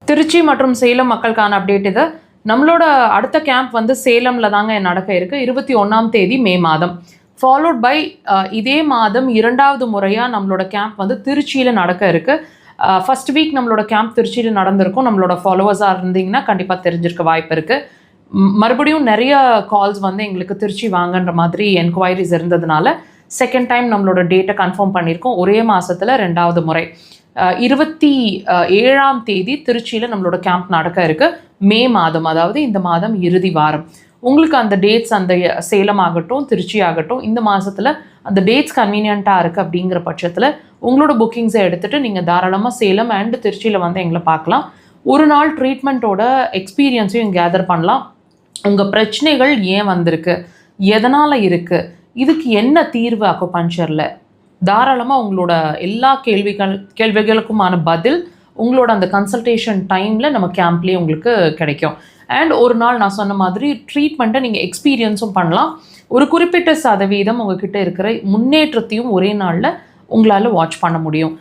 திருச்சி மற்றும் சேலம் மக்களுக்கான அப்டேட் இது. நம்மளோட அடுத்த கேம்ப் வந்து சேலமில் தாங்க நடக்க இருக்குது. 21ஆம் தேதி மே மாதம். ஃபாலோட் பை இதே மாதம் 2வது முறையாக நம்மளோட கேம்ப் வந்து திருச்சியில் நடக்க இருக்குது. ஃபஸ்ட் வீக் நம்மளோட கேம்ப் திருச்சியில் நடந்திருக்கும். நம்மளோட ஃபாலோவர்ஸாக இருந்தீங்கன்னா கண்டிப்பாக தெரிஞ்சிருக்க வாய்ப்பு இருக்குது. மறுபடியும் நிறைய கால்ஸ் வந்து எங்களுக்கு திருச்சி வாங்கன்ற மாதிரி என்கொயரிஸ் இருந்ததுனால செகண்ட் டைம் நம்மளோட டேட்டை கன்ஃபார்ம் பண்ணியிருக்கோம். ஒரே மாதத்தில் 2வது முறை 27ஆம் தேதி திருச்சியில் நம்மளோட கேம்ப் நடக்க இருக்குது. மே மாதம், அதாவது இந்த மாதம் இறுதி வாரம். உங்களுக்கு அந்த டேட்ஸ், அந்த சேலம் ஆகட்டும் திருச்சி ஆகட்டும், இந்த மாதத்தில் அந்த டேட்ஸ் கன்வீனியண்ட்டாக இருக்குது அப்படிங்கிற பட்சத்தில் உங்களோட புக்கிங்ஸை எடுத்துகிட்டு நீங்கள் தாராளமாக சேலம் அண்ட் திருச்சியில் வந்து எங்களை பார்க்கலாம். ஒரு நாள் ட்ரீட்மெண்ட்டோட எக்ஸ்பீரியன்ஸையும் கேதர் பண்ணலாம். உங்கள் பிரச்சனைகள் ஏன் வந்திருக்கு, எதனால் இருக்குது, இதுக்கு என்ன தீர்வு அக்குபஞ்சரில், தாராளமாக உங்களோட எல்லா கேள்விகளுக்குமான பதில் உங்களோட அந்த கன்சல்டேஷன் டைமில் நம்ம கேம்ப்லேயே உங்களுக்கு கிடைக்கும். அண்ட் ஒரு நாள் நான் சொன்ன மாதிரி ட்ரீட்மெண்ட்டை நீங்கள் எக்ஸ்பீரியன்ஸும் பண்ணலாம். ஒரு குறிப்பிட்ட சதவீதம் உங்ககிட்ட இருக்கிற முன்னேற்றத்தையும் ஒரே நாளில் உங்களால் வாட்ச் பண்ண முடியும்.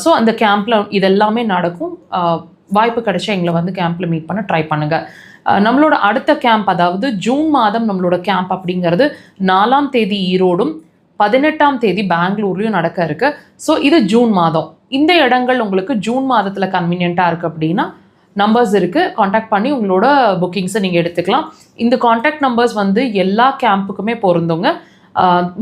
ஸோ அந்த கேம்பில் இதெல்லாமே நடக்கும். வாய்ப்பு கிடைச்சா எங்களை வந்து கேம்பில் மீட் பண்ண ட்ரை பண்ணுங்கள். நம்மளோட அடுத்த கேம்ப், அதாவது ஜூன் மாதம் நம்மளோட கேம்ப் அப்படிங்கிறது 4ஆம் தேதி ஈரோடும் 18ஆம் தேதி பெங்களூர்லையும் நடக்க இருக்குது. ஸோ இது ஜூன் மாதம். இந்த இடங்கள் உங்களுக்கு ஜூன் மாதத்தில் கன்வீனியண்ட்டாக இருக்குது அப்படின்னா நம்பர்ஸ் இருக்குது, காண்டாக்ட் பண்ணி உங்களோட புக்கிங்ஸை நீங்கள் எடுத்துக்கலாம். இந்த காண்டாக்ட் நம்பர்ஸ் வந்து எல்லா கேம்புக்குமே பொருந்துங்க.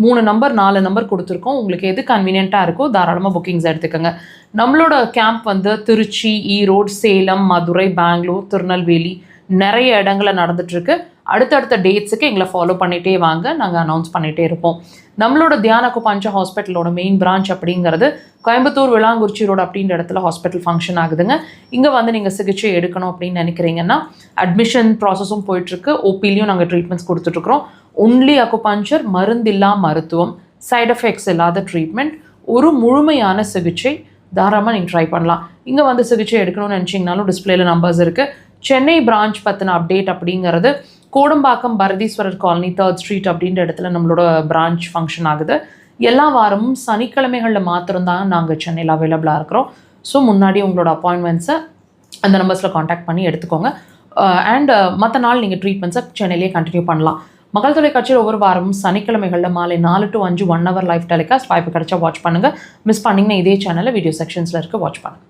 3 நம்பர் 4 நம்பர் கொடுத்துருக்கோம். உங்களுக்கு எது கன்வீனியண்ட்டாக இருக்கோ தாராளமாக புக்கிங்ஸ் எடுத்துக்கோங்க. நம்மளோட கேம்ப் வந்து திருச்சி, ஈரோடு, சேலம், மதுரை, பெங்களூர், திருநெல்வேலி நிறைய இடங்களில் நடந்துகிட்ருக்கு. அடுத்தடுத்த டேட்ஸுக்கு எங்களை ஃபாலோ பண்ணிகிட்டே வாங்க, நாங்கள் அனௌன்ஸ் பண்ணிகிட்டே இருப்போம். நம்மளோட தியான அக்குபஞ்சர் ஹாஸ்பிட்டலோட மெயின் பிரான்ச் அப்படிங்கிறது கோயம்புத்தூர் விளாங்குறிச்சி ரோடு அப்படின்ற இடத்துல ஹாஸ்பிட்டல் ஃபங்க்ஷன் ஆகுதுங்க. இங்கே வந்து நீங்கள் சிகிச்சை எடுக்கணும் அப்படின்னு நினைக்கிறீங்கன்னா அட்மிஷன் ப்ராசஸும் போயிட்டுருக்கு. ஓபிலையும் நாங்கள் ட்ரீட்மெண்ட்ஸ் கொடுத்துட்ருக்குறோம். ஒன்லி அக்குபஞ்சர், மருந்தில்லா மருத்துவம், சைட் எஃபெக்ட்ஸ் இல்லாத ட்ரீட்மெண்ட், ஒரு முழுமையான சிகிச்சை. தாராளமாக நீங்கள் ட்ரை பண்ணலாம். இங்கே வந்து சிகிச்சை எடுக்கணும்னு நினச்சிங்கனாலும் டிஸ்பிளேல நம்பர்ஸ் இருக்குது. சென்னை பிரான்ச் பற்றின அப்டேட் அப்படிங்கிறது Kodambakkam Bharatheeswarar colony 3rd street அப்படின்ற இடத்துல நம்மளோட பிரான்ச் ஃபங்க்ஷன் ஆகுது. எல்லா வாரமும் சனிக்கிழமைகளில் மாத்திரம்தான் நாங்கள் சென்னையில் அவைலபிளாக இருக்கிறோம். ஸோ முன்னாடி உங்களோட அப்பாயின்மெண்ட்ஸை அந்த நம்பர்ஸில் காண்டாக்ட் பண்ணி எடுத்துக்கோங்க. அண்ட் மற்ற நாள் நீங்கள் ட்ரீட்மெண்ட்ஸை சென்னையிலேயே கண்டினியூ பண்ணலாம். மக்கள் தொலைக்காட்சியில் ஒவ்வொரு வாரமும் சனிக்கிழமைகளில் மாலை 4 to 5 1 hour லைவ் டெலிகாஸ்ட். வாய்ப்பு கிடைச்சா வாட்ச் பண்ணுங்கள். மிஸ் பண்ணிங்கன்னா இதே சேனலில் வீடியோ செக்ஷன்ஸில் இருக்க வாட்ச் பண்ணுங்கள்.